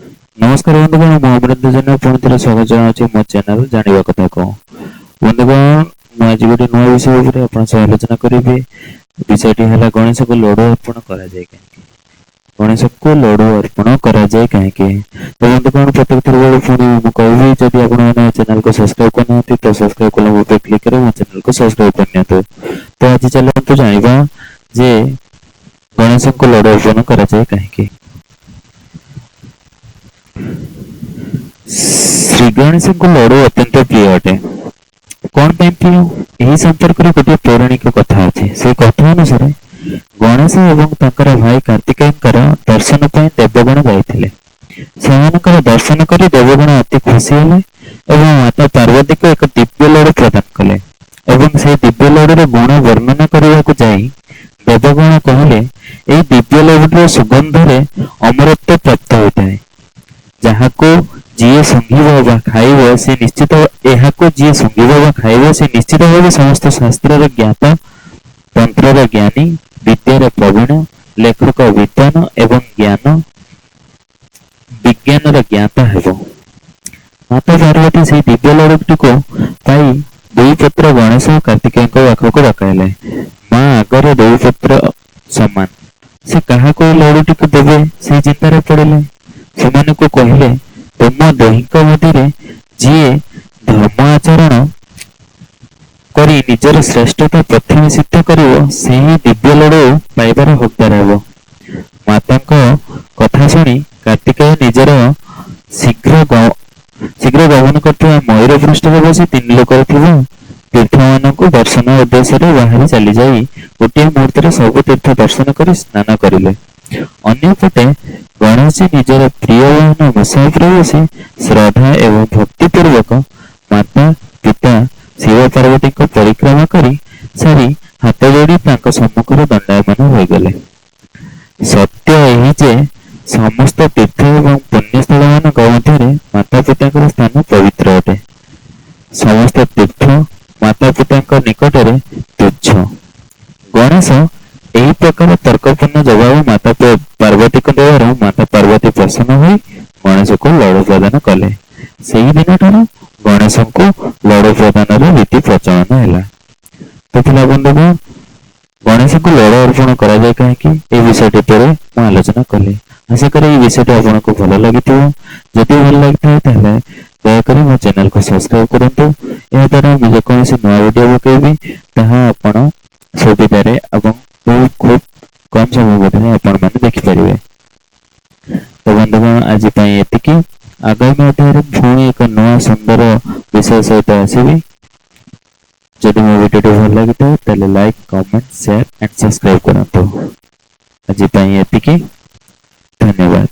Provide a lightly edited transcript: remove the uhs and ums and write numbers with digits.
नमस्कार बंधुगण मु अमरेंद्र जेना पुणी थे स्वागत जनाऊँ मो चैनल जानिबा कथा को बंधुगण मुझे गोटे नुआ विषय उपरे आपन सह आलोचना करी विषयटी है गणेश को लडु अर्पण करा जाए कहीं गणेश को लडु अर्पण करा जाए कहीं तो बंधुगण प्रत्येक थर बेले पुणी मुझे कहबी जदि आपने चैनल को सब्सक्राइब करना तो सब्सक्राइब कला पे क्लिक करें मो चैनल को सब्सक्राइब करनी तो आज चलते जाना जे गणेश को लडु अर्पण करा जाए कहीं श्री गणेश को लडु अत्यंत प्रिय अटे कौन प्रिय यही संपर्क में गोटे पौराणिक कथा अच्छे से कथा अनुसार गणेश एवं ताकर भाई कार्तिकेय दर्शन पर देवगण जाते दर्शन कर देवगण अति खुशी हेले एवं माता पार्वती को एक दिव्य लडु प्रदान कले एवं से दिव्य लडुर गुण वर्णना करने को जाई देवगण कहले यह दिव्य लडुर सुगंध अमरत्व प्राप्त होता है जहाँ को जी संगीव खाइब से निश्चित जी संगीव खाइब से निश्चित भाव समस्त शास्त्र ज्ञात तंत्र ज्ञानी विद्यार प्रवीण लेखक विद्वान एवं ज्ञान विज्ञान ज्ञाता हेब माता पार्वती से दिव्य लडुटी को पाई दुई पुत्र गणेश और कार्तिकेय पाखक डकाइले माँ आगर दुई पुत्र समान से क्या लडुटी को देवे से चिंतार पड़े से को कहले तुम दुही मध्य जी धर्म आचरण करी निजर श्रेष्ठता प्रथम सिद्ध कर दिव्य लडु पाइबार हकदार हेब माता कथा शुणी कार्तिकेय निजर शीघ्र गमन कर मयूर पृष्ठ बसी तीन लोक तीर्थ मान दर्शन उद्देश्य बाहरी चली जाई गोटे मुहूर्त सब तीर्थ दर्शन कर स्नान करें अन्यपटे गणेश जी निजर प्रिय वाहन मुसाफिर बसी श्रद्धा एवं भक्तिपूर्वक माता पिता शिव पार्वती को परिक्रमा करी सारी हाथ जोड़ी सम्मुखर दंडायमान हो गले सत्य यही जे समस्त तीर्थ एवं पुण्यस्थल मान मध्य माता पिता स्थान पवित्र अटे समस्त तीर्थ माता पिता निकट में तुच्छ गणेश यही प्रकार तर्कपूर्ण जवाब माता पार्वती को देवर माता पार्वती प्रसन्न हुई गणेश को लडु प्रदान कले से ही दिन ठार गणेश को लडु प्रदान रीति प्रचलन है तो पिला बंधुगण गणेश को लडु अर्पण करा जाए कहीं विषयटी पर मुझे आलोचना कली आशा करी विषयटी आपको भल लगी जदि भल लगी दयाकोरी मो चैनल को सब्सक्राइब करूँ यह द्वारा मुझे कौन नुआ वीडियो पकेबी ताहा आपण सुविधार खूब कम समय भितर आपण मैंने देखिपारे तो बंधुगण आज ये आगामी अध्याय पुणी एक नुआ सुंदर विषय सहित आसवि जदि मो वीडियो भल लगी था like comment share and subscribe करूँ आज ये धन्यवाद।